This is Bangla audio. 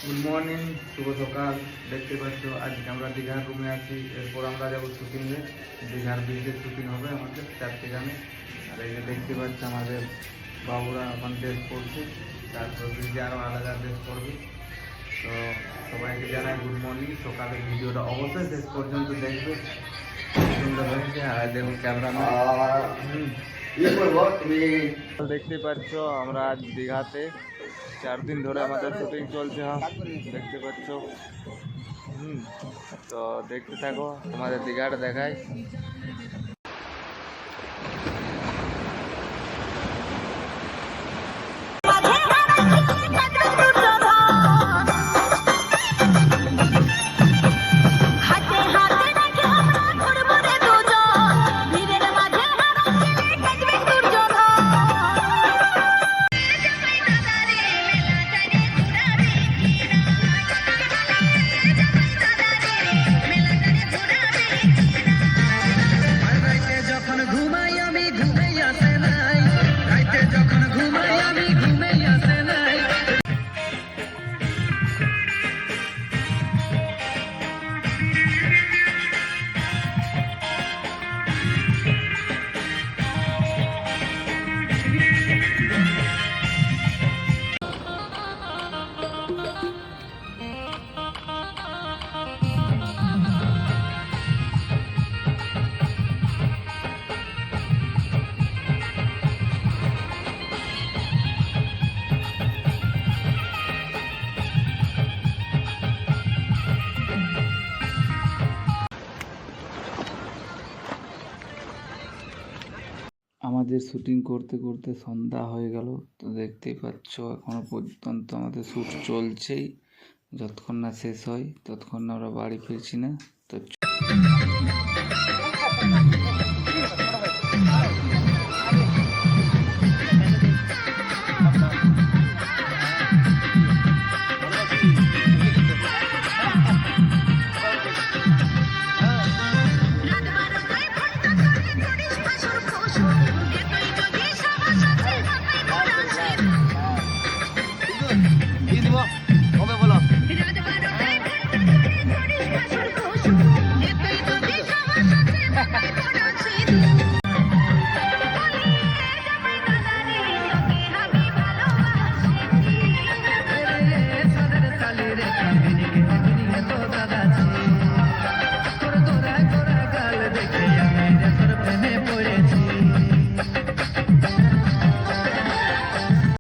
গুড মর্নিং, শুভ সকাল। দেখতে পাচ্ছ আজকে আমরা দীঘার রুমে আছি। এরপর আমরা যাবো শুটিংয়ে। দীঘার বিচের শুটিং হবে আমাদের 4 গানে। আর এই যে দেখতে পাচ্ছ আমাদের বাবুরা এখন ড্রেস পরছে, তারপর বিচে আরও আলাদা ড্রেস পরবে। তো সবাইকে জানাই গুড মর্নিং। সকালের ভিডিওটা অবশ্যই শেষ পর্যন্ত দেখবে, সুন্দর হয়েছে। আর দেখো ক্যামেরাম্যান দেখতে পাচ্ছ আমরা আজ দীঘাতে 4 দিন ধরে আমাদের শুটিং চলছে। দেখতে পাচ্ছ। তো দেখতে থাকো, তোমাদের দীঘাটা দেখাই। আমাদের শুটিং করতে করতে সন্ধ্যা হয়ে গেল। তো দেখতেই পাচ্ছ এখনো পর্যন্ত আমাদের শ্যুট চলছেই। যতক্ষণ না শেষ হয় ততক্ষণ আমরা বাড়ি ফিরছি না। তো